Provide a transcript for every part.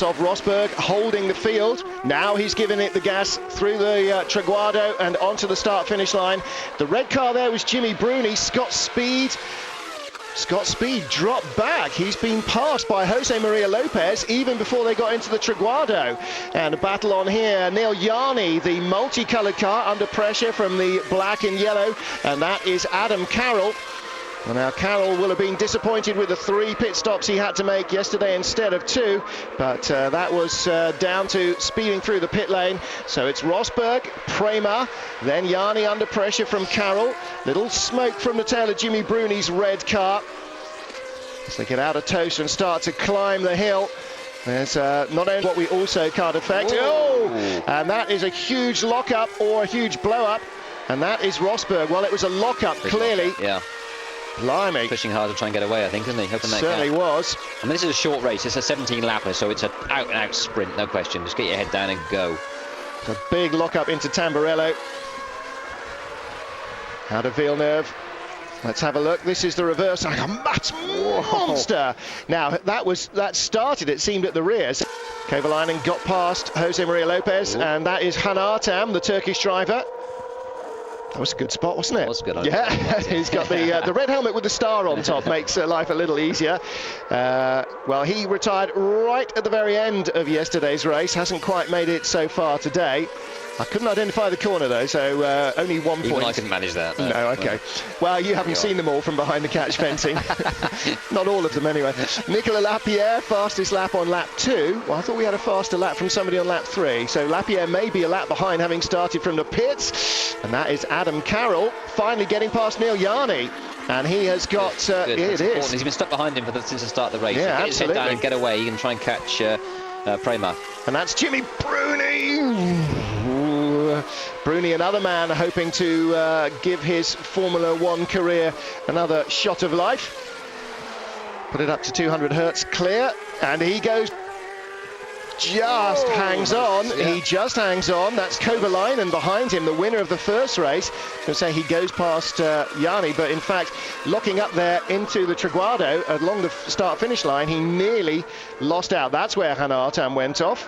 Of Rosberg holding the field. Now he's giving it the gas through the Traguardo and onto the start-finish line. The red car there was Jimmy Bruni. Scott Speed dropped back. He's been passed by Jose Maria Lopez even before they got into the Traguardo. And a battle on here. Neel Jani, the multicoloured car, under pressure from the black and yellow, and that is Adam Carroll. Well, now Carroll will have been disappointed with the 3 pit stops he had to make yesterday instead of 2, but that was down to speeding through the pit lane. So it's Rosberg, Premat, then Jani under pressure from Carroll. Little smoke from the tail of Jimmy Bruni's red car as they get out of toast and start to climb the hill. There's not only what we also can't affect. Oh, and that is a huge lock-up or a huge blow-up, and that is Rosberg. Well, it was a lock-up, clearly. Yeah. Blimey. Pushing hard to try and get away, I think, isn't he? Hoping that certainly was. I mean, this is a short race. It's a 17-lapper, so it's an out-and-out sprint, no question. Just get your head down and go. A big lock-up into Tamburello. Out of Villeneuve. Let's have a look. This is the reverse. Like a monster. Now, that started, it seemed, at the rear. Kovalainen got past Jose Maria Lopez, and that is Han Artam, the Turkish driver. That was a good spot, wasn't it? That was good. Yeah, he's got the red helmet with the star on top, makes life a little easier. Well, he retired right at the very end of yesterday's race, hasn't quite made it so far today. I couldn't identify the corner though, so only 1 point. Even I couldn't manage that. No, okay. Well, you haven't seen them all from behind the catch fencing. Not all of them anyway. Nicolas Lapierre, fastest lap on lap 2. Well, I thought we had a faster lap from somebody on lap 3. So Lapierre may be a lap behind, having started from the pits. And that is Adam Carroll finally getting past Neel Jani. And he has got... Good. It is. He's been stuck behind him since the start of the race. Yeah, so get absolutely. his head down and get away. He can try and catch Premat. And that's Jimmy Bruni. Bruni, another man hoping to give his Formula 1 career another shot of life. Put it up to 200 hertz clear, and he goes... hangs on. Yeah. He just hangs on. That's Kovalainen behind him, the winner of the first race. I was going to say he goes past Jani, but in fact, locking up there into the Traguardo along the start-finish line, he nearly lost out. That's where Han Artam went off.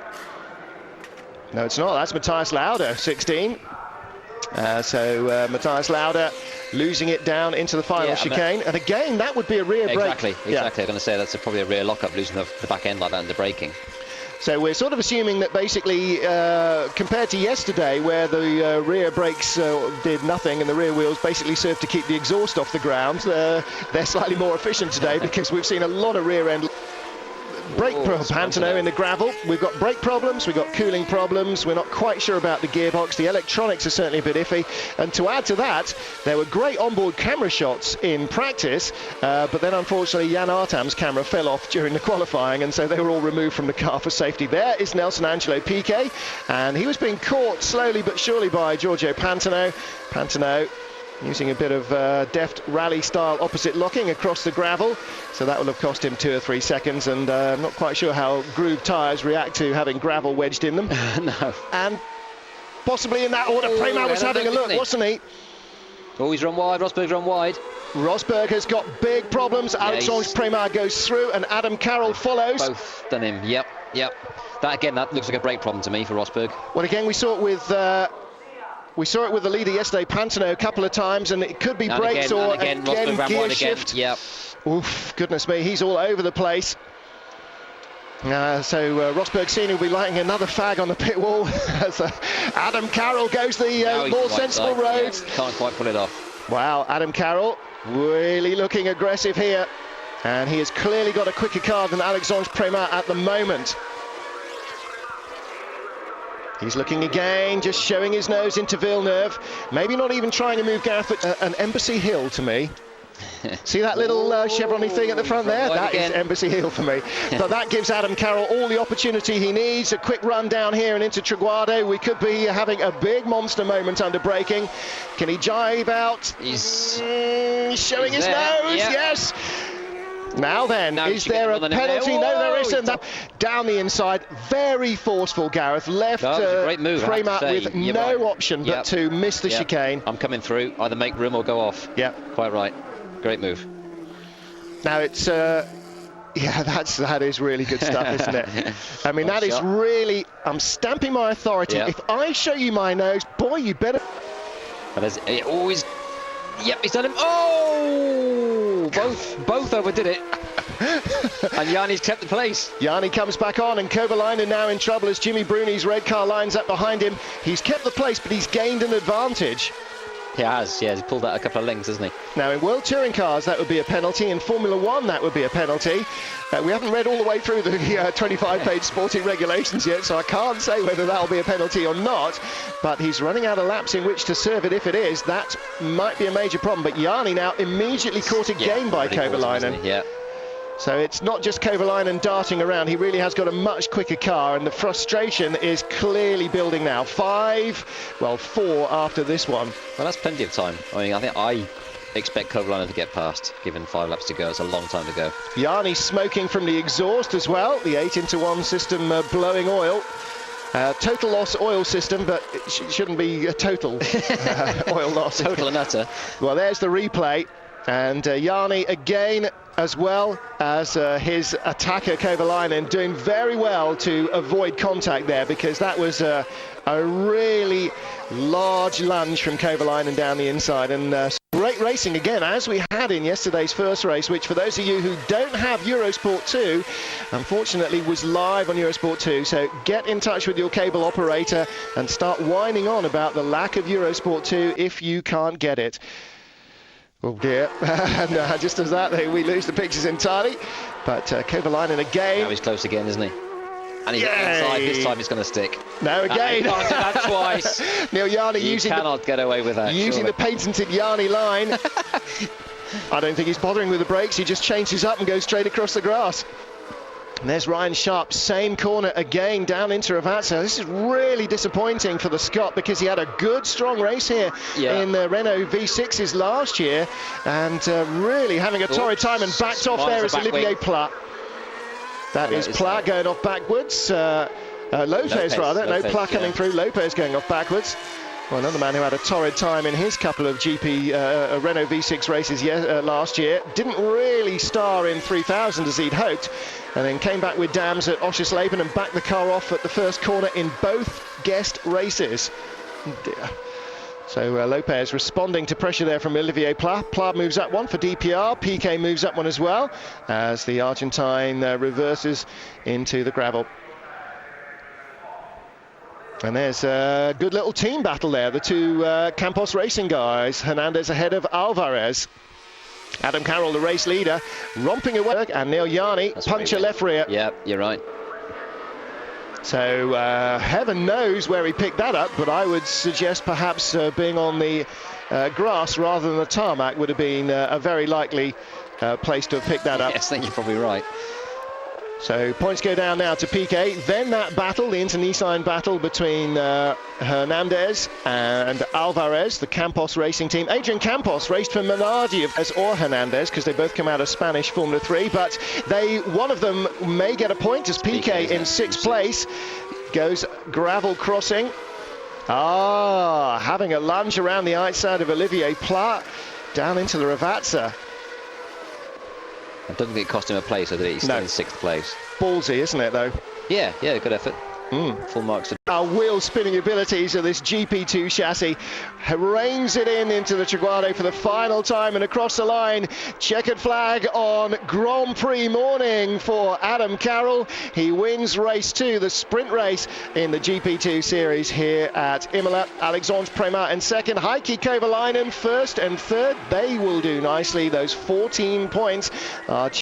No, it's not. That's Matthias Lauda, 16. So Matthias Lauda losing it down into the final chicane. And again, that would be a rear brake. Exactly. I'm going to say that's probably a rear lock-up, losing the back end like that under braking. So we're sort of assuming that basically, compared to yesterday, where the rear brakes did nothing and the rear wheels basically served to keep the exhaust off the ground, they're slightly more efficient today because we've seen a lot of rear end brake Pantano in the gravel. We've got brake problems, we've got cooling problems, we're not quite sure about the gearbox, the electronics are certainly a bit iffy, and to add to that, there were great onboard camera shots in practice, but then unfortunately Jan Artam's camera fell off during the qualifying, and so they were all removed from the car for safety. There is Nelson Angelo Piquet, and he was being caught slowly but surely by Giorgio Pantano. Pantano using a bit of deft rally-style opposite locking across the gravel, so that will have cost him 2 or 3 seconds, and I'm not quite sure how groove tyres react to having gravel wedged in them. No. And possibly in that order, Premat was having a look, wasn't he? Oh, he's run wide, Rosberg's run wide. Rosberg has got big problems. Alexandre Premat goes through, and Adam Carroll follows. Both done him, yep. That looks like a brake problem to me for Rosberg. Well, again, we saw it with the leader yesterday, Pantano, a couple of times, and it could be brakes or again gear shift. Yep. Oof, goodness me, he's all over the place. So Rosberg Senior will be lighting another fag on the pit wall as Adam Carroll goes the more sensible road. Can't quite pull it off. Wow, Adam Carroll really looking aggressive here, and he has clearly got a quicker car than Alexandre Premat at the moment. He's looking again, just showing his nose into Villeneuve. Maybe not even trying to move Gareth, but an Embassy Hill to me. See that little chevron-y thing at the front there? That is Embassy Hill for me. But that gives Adam Carroll all the opportunity he needs. A quick run down here and into Traguardo. We could be having a big monster moment under braking. Can he jive out? He's showing his nose, yes. Now then, is there a penalty? No, there isn't. Down the inside, very forceful, Gareth. Left great move, Premat with no option but to miss the chicane. I'm coming through, either make room or go off. Yeah. Quite right. Great move. Now it's Yeah, that is really good stuff, isn't it? I mean, that is really, I'm stamping my authority. Yep. If I show you my nose, boy, you better. But it always, yep, he's done him. Oh, both overdid it. And Jani's kept the place. Jani comes back on, and Kovalainen now in trouble as Jimmy Bruni's red car lines up behind him. He's kept the place, but he's gained an advantage. He has, yeah, he's pulled out a couple of lengths, hasn't he? Now, in World Touring cars, that would be a penalty. In Formula One, that would be a penalty. We haven't read all the way through the 25-page sporting regulations yet, so I can't say whether that'll be a penalty or not. But he's running out of laps in which to serve it. If it is, that might be a major problem. But Jani now immediately caught again by Kovalainen. Yeah. So it's not just Kovalainen darting around. He really has got a much quicker car, and the frustration is clearly building now. 4 after this one. Well, that's plenty of time. I mean, I expect Kovalainen to get past, given 5 laps to go. It's a long time to go. Jani smoking from the exhaust as well. The 8-into-1 system blowing oil. Total loss oil system, but it shouldn't be a total oil loss. Total and utter. Well, there's the replay. And Jani again, as well as his attacker Kovalainen, doing very well to avoid contact there, because that was a really large lunge from Kovalainen down the inside. And great racing again, as we had in yesterday's first race, which for those of you who don't have Eurosport 2, unfortunately was live on Eurosport 2. So get in touch with your cable operator and start whining on about the lack of Eurosport 2 if you can't get it. Oh dear, and just as that, we lose the pictures entirely. But Kovalainen again. Now he's close again, isn't he? And he's inside, this time it's going to stick. No, again. You can't do that twice. Neel Jani cannot get away with that. Using the patented Jani line. I don't think he's bothering with the brakes, he just changes up and goes straight across the grass. And there's Ryan Sharp, same corner again, down into Ravazza. This is really disappointing for the Scot, because he had a good, strong race here in the Renault V6s last year, and really having a torrid time, and backed off there is Olivier Pla. That is Pla going off backwards. Lopez rather. No, Pla coming through. Lopez going off backwards. Well, another man who had a torrid time in his couple of Renault V6 races last year. Didn't really star in 3000 as he'd hoped, and then came back with dams at Oschersleben and backed the car off at the first corner in both guest races. Oh dear. So Lopez responding to pressure there from Olivier Pla. Pla moves up one for DPR. Piquet moves up one as well, as the Argentine reverses into the gravel. And there's a good little team battle there. The two Campos Racing guys. Hernandez ahead of Alvarez. Adam Carroll, the race leader, romping away. And Neel Jani, puncture left rear. Yeah, you're right. So heaven knows where he picked that up, but I would suggest perhaps being on the grass rather than the tarmac would have been a very likely place to have picked that up. Yes, I think you're probably right. So points go down now to Piquet. Then that battle, the internecine battle between Hernandez and Alvarez, the Campos Racing team. Adrian Campos raced for Minardi or Hernandez, because they both come out of Spanish Formula 3, but one of them may get a point, as Piquet in 6th place goes gravel crossing. Having a lunge around the outside of Olivier Pla down into the Ravazza. I don't think it cost him a place, or did it? He's still in 6th place. Ballsy, isn't it, though? Yeah, good effort. Full marks. Our wheel spinning abilities of this GP2 chassis reins it into the Triguado for the final time, and across the line, checkered flag on Grand Prix morning for Adam Carroll. He wins race 2, the sprint race in the GP2 series here at Imola. Alexandre Premat in 2nd, Heikki Kovalainen 1st and 3rd. They will do nicely. Those 14 points are